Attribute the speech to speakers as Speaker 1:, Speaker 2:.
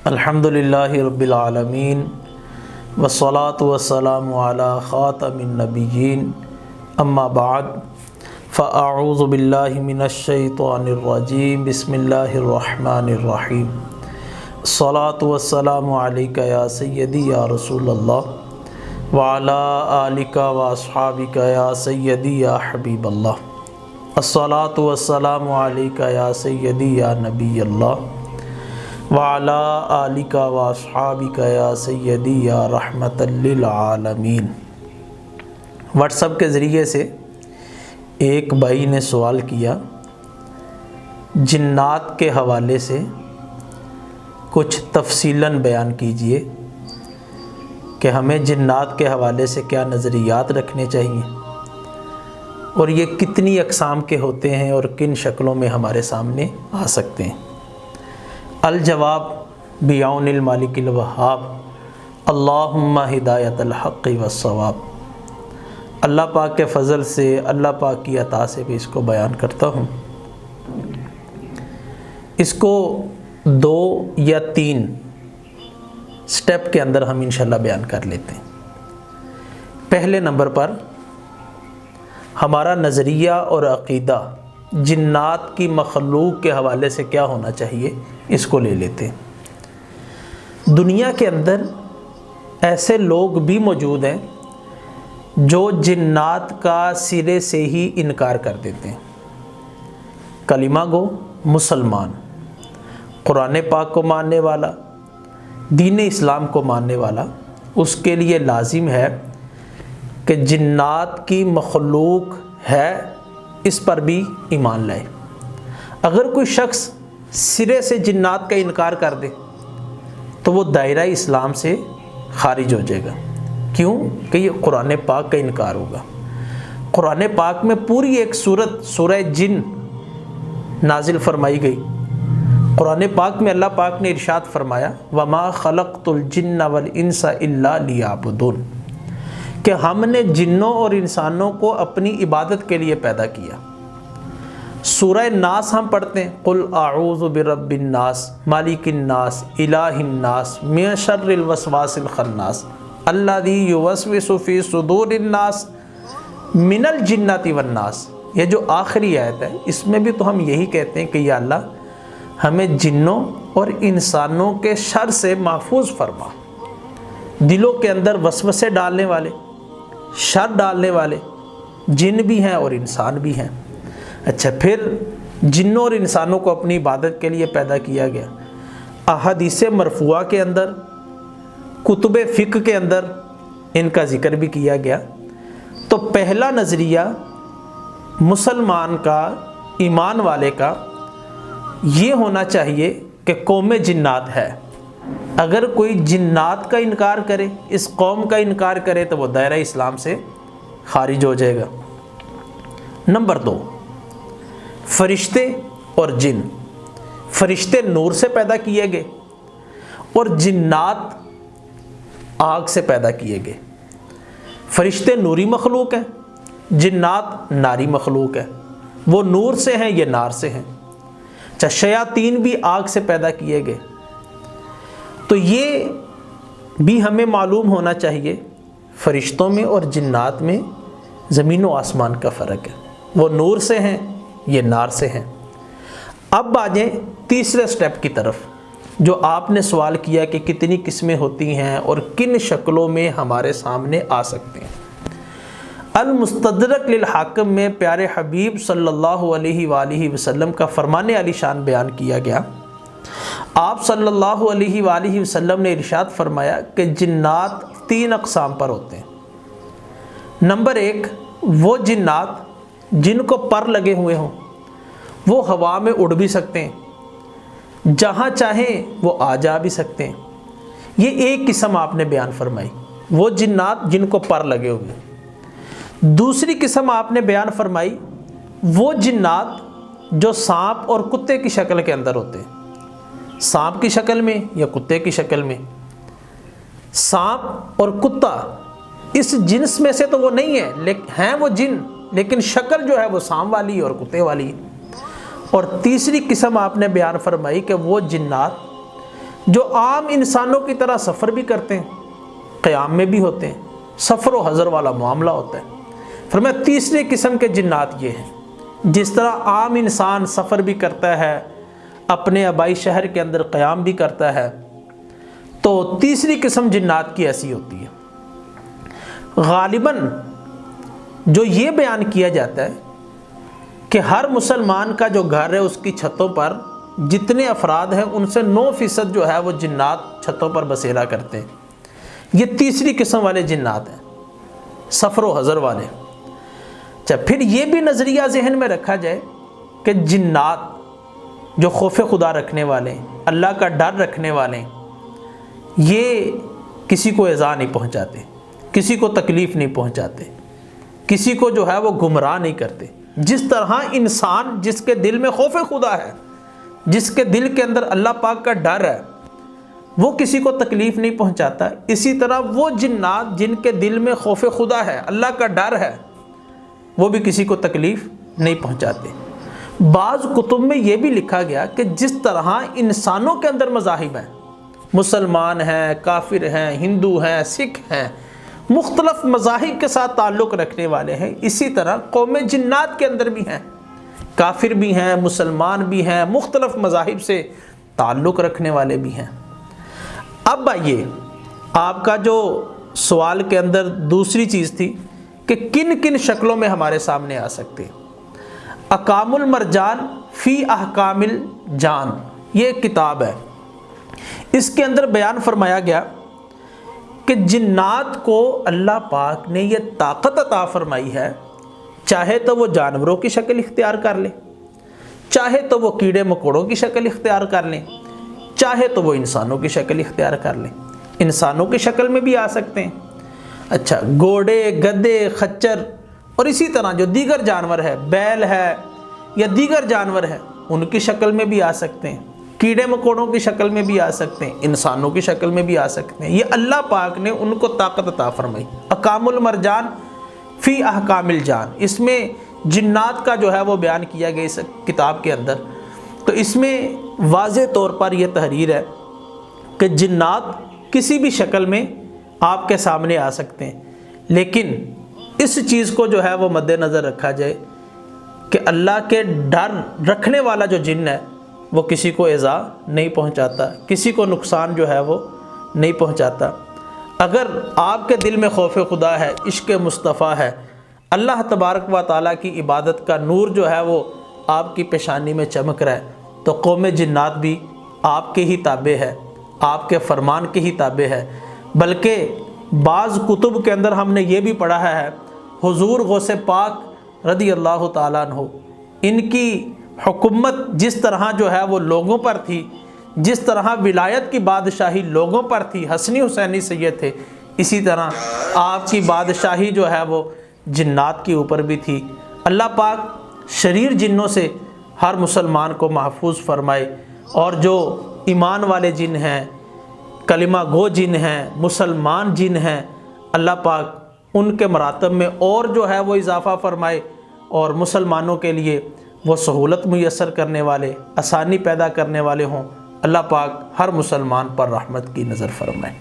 Speaker 1: الحمدللہ رب العالمین والصلاة والسلام علی خاتم النبیین اما بعد فاعوذ باللہ من الشیطان الرجیم بسم اللہ الرحمن الرحیم الصلاة والسلام علیک یا سیدی یا رسول اللہ وعلی آلک واصحابک یا سیدی یا حبیب اللہ الصلاة والسلام علیک یا سیدی یا نبی اللہ وعلی آلک واصحابک یا سیدی یا رحمت للعالمین۔ واٹس ایپ کے ذریعے سے ایک بھائی نے سوال کیا، جنات کے حوالے سے کچھ تفصیلاً بیان کیجئے کہ ہمیں جنات کے حوالے سے کیا نظریات رکھنے چاہیے اور یہ کتنی اقسام کے ہوتے ہیں اور کن شکلوں میں ہمارے سامنے آ سکتے ہیں۔ الجواب بعون المالک الوہاب، اللہم ہدایت الحق والصواب۔ اللہ پاک کے فضل سے، اللہ پاک کی عطا سے بھی اس کو بیان کرتا ہوں۔ اس کو 2 یا 3 سٹیپ کے اندر ہم انشاءاللہ بیان کر لیتے ہیں۔ پہلے نمبر پر ہمارا نظریہ اور عقیدہ جنات کی مخلوق کے حوالے سے کیا ہونا چاہیے، اس کو لے لیتے ہیں۔ دنیا کے اندر ایسے لوگ بھی موجود ہیں جو جنات کا سرے سے ہی انکار کر دیتے ہیں۔ کلمہ گو مسلمان، قرآن پاک کو ماننے والا، دین اسلام کو ماننے والا، اس کے لیے لازم ہے کہ جنات کی مخلوق ہے اس پر بھی ایمان لائے۔ اگر کوئی شخص سرے سے جنات کا انکار کر دے تو وہ دائرہ اسلام سے خارج ہو جائے گا۔ کیوں؟ کہ یہ قرآن پاک کا انکار ہوگا۔ قرآن پاک میں پوری ایک سورت سورہ جن نازل فرمائی گئی۔ قرآن پاک میں اللہ پاک نے ارشاد فرمایا، وَمَا خَلَقْتُ الْجِنَّ وَالْإِنسَ إِلَّا لِيَعْبُدُونَ، کہ ہم نے جنوں اور انسانوں کو اپنی عبادت کے لیے پیدا کیا۔ سورہ ناس ہم پڑھتے ہیں، قُلْ أَعُوذُ بِرَبِّ النَّاسِ مَالِكِ النَّاسِ إِلَٰهِ النَّاسِ مِنْ شَرِّ الْوَسْوَاسِ الْخَنَّاسِ الَّذِي يُوَسْوِسُ فِي صُدُورِ النَّاسِ مِنَ الْجِنَّةِ وَالنَّاسِ۔ یہ جو آخری آیت ہے، اس میں بھی تو ہم یہی کہتے ہیں کہ یا اللہ ہمیں جنوں اور انسانوں کے شر سے محفوظ فرما۔ دلوں کے اندر وسوسے ڈالنے والے، شر ڈالنے والے جن بھی ہیں اور انسان بھی ہیں۔ اچھا، پھر جنوں اور انسانوں کو اپنی عبادت کے لیے پیدا کیا گیا۔ احادیث مرفوعہ کے اندر، کتب فقہ کے اندر ان کا ذکر بھی کیا گیا۔ تو پہلا نظریہ مسلمان کا، ایمان والے کا یہ ہونا چاہیے کہ قوم جنات ہے۔ اگر کوئی جنات کا انکار کرے، اس قوم کا انکار کرے، تو وہ دائرہ اسلام سے خارج ہو جائے گا۔ نمبر 2، فرشتے اور جن۔ فرشتے نور سے پیدا کیے گئے اور جنات آگ سے پیدا کیے گئے۔ فرشتے نوری مخلوق ہیں، جنات ناری مخلوق ہیں۔ وہ نور سے ہیں، یہ نار سے ہیں۔ اچھا، شیاطین بھی آگ سے پیدا کیے گئے۔ تو یہ بھی ہمیں معلوم ہونا چاہیے، فرشتوں میں اور جنات میں زمین و آسمان کا فرق ہے۔ وہ نور سے ہیں، یہ نار سے ہیں۔ اب آ جائیں تیسرے سٹیپ کی طرف، جو آپ نے سوال کیا کہ کتنی قسمیں ہوتی ہیں اور کن شکلوں میں ہمارے سامنے آ سکتے ہیں۔ المستدرک للحاکم میں پیارے حبیب صلی اللہ علیہ وآلہ وسلم کا فرمان علی شان بیان کیا گیا۔ آپ صلی اللہ علیہ وآلہ وسلم نے ارشاد فرمایا کہ جنات 3 اقسام پر ہوتے ہیں۔ نمبر 1، وہ جنات جن کو پر لگے ہوئے ہوں، وہ ہوا میں اڑ بھی سکتے ہیں، جہاں چاہیں وہ آ جا بھی سکتے ہیں۔ یہ ایک قسم آپ نے بیان فرمائی، وہ جنات جن کو پر لگے ہوئے ہیں۔ دوسری قسم آپ نے بیان فرمائی، وہ جنات جو سانپ اور کتے کی شکل کے اندر ہوتے ہیں۔ سانپ کی شکل میں یا کتے کی شکل میں۔ سانپ اور کتا اس جنس میں سے تو وہ نہیں ہیں وہ جن، لیکن شکل جو ہے وہ سانپ والی اور کتے والی۔ اور تیسری قسم آپ نے بیان فرمائی کہ وہ جنات جو عام انسانوں کی طرح سفر بھی کرتے ہیں، قیام میں بھی ہوتے ہیں، سفر و حضر والا معاملہ ہوتا ہے۔ فرمایا تیسری قسم کے جنات یہ ہیں، جس طرح عام انسان سفر بھی کرتا ہے، اپنے آبائی شہر کے اندر قیام بھی کرتا ہے، تو تیسری قسم جنات کی ایسی ہوتی ہے۔ غالباً جو یہ بیان کیا جاتا ہے کہ ہر مسلمان کا جو گھر ہے اس کی چھتوں پر جتنے افراد ہیں ان سے 9% جو ہے وہ جنات چھتوں پر بسیرا کرتے ہیں۔ یہ تیسری قسم والے جنات ہیں، سفر و حضر والے۔ اچھا، پھر یہ بھی نظریہ ذہن میں رکھا جائے کہ جنات جو خوف خدا رکھنے والے، اللہ کا ڈر رکھنے والے، یہ کسی کو ایذا نہیں پہنچاتے، کسی کو تکلیف نہیں پہنچاتے، کسی کو جو ہے وہ گمراہ نہیں کرتے۔ جس طرح انسان جس کے دل میں خوف خدا ہے، جس کے دل کے اندر اللہ پاک کا ڈر ہے، وہ کسی کو تکلیف نہیں پہنچاتا، اسی طرح وہ جنات جن کے دل میں خوف خدا ہے، اللہ کا ڈر ہے، وہ بھی کسی کو تکلیف نہیں پہنچاتے۔ بعض کتب میں یہ بھی لکھا گیا کہ جس طرح انسانوں کے اندر مذاہب ہیں، مسلمان ہیں، کافر ہیں، ہندو ہیں، سکھ ہیں، مختلف مذاہب کے ساتھ تعلق رکھنے والے ہیں، اسی طرح قوم جنات کے اندر بھی ہیں، کافر بھی ہیں، مسلمان بھی ہیں، مختلف مذاہب سے تعلق رکھنے والے بھی ہیں۔ اب آئیے، آپ کا جو سوال کے اندر دوسری چیز تھی کہ کن کن شکلوں میں ہمارے سامنے آ سکتے ہیں۔ اقام المرجان فی احکام الجان، یہ ایک کتاب ہے، اس کے اندر بیان فرمایا گیا کہ جنات کو اللہ پاک نے یہ طاقت عطا فرمائی ہے، چاہے تو وہ جانوروں کی شکل اختیار کر لیں، چاہے تو وہ کیڑے مکوڑوں کی شکل اختیار کر لیں، چاہے تو وہ انسانوں کی شکل اختیار کر لیں۔ انسانوں کی شکل میں بھی آ سکتے ہیں، اچھا، گھوڑے، گدھے، خچر، اور اسی طرح جو دیگر جانور ہے، بیل ہے یا دیگر جانور ہے، ان کی شکل میں بھی آ سکتے ہیں، کیڑے مکوڑوں کی شکل میں بھی آ سکتے ہیں، انسانوں کی شکل میں بھی آ سکتے ہیں۔ یہ اللہ پاک نے ان کو طاقت عطا فرمائی۔ اقام المرجان فی احکام الجان، اس میں جنات کا جو ہے وہ بیان کیا گیا اس کتاب کے اندر۔ تو اس میں واضح طور پر یہ تحریر ہے کہ جنات کسی بھی شکل میں آپ کے سامنے آ سکتے ہیں، لیکن اس چیز کو جو ہے وہ مد نظر رکھا جائے کہ اللہ کے ڈر رکھنے والا جو جن ہے وہ کسی کو ایذا نہیں پہنچاتا، کسی کو نقصان جو ہے وہ نہیں پہنچاتا۔ اگر آپ کے دل میں خوف خدا ہے، عشق مصطفیٰ ہے، اللہ تبارک و تعالیٰ کی عبادت کا نور جو ہے وہ آپ کی پیشانی میں چمک رہا ہے، تو قوم جنات بھی آپ کے ہی تابع ہے، آپ کے فرمان کے ہی تابع ہے۔ بلکہ بعض کتب کے اندر ہم نے یہ بھی پڑھا ہے، حضور غوث پاک رضی اللہ تعالیٰ عنہ، ان کی حکومت جس طرح جو ہے وہ لوگوں پر تھی، جس طرح ولایت کی بادشاہی لوگوں پر تھی، حسنی حسینی سید تھے، اسی طرح آپ کی بادشاہی جو ہے وہ جنات کے اوپر بھی تھی۔ اللہ پاک شریر جنوں سے ہر مسلمان کو محفوظ فرمائے، اور جو ایمان والے جن ہیں، کلمہ گو جن ہیں، مسلمان جن ہیں، اللہ پاک ان کے مراتب میں اور جو ہے وہ اضافہ فرمائے، اور مسلمانوں کے لیے وہ سہولت میسر کرنے والے، آسانی پیدا کرنے والے ہوں۔ اللہ پاک ہر مسلمان پر رحمت کی نظر فرمائے۔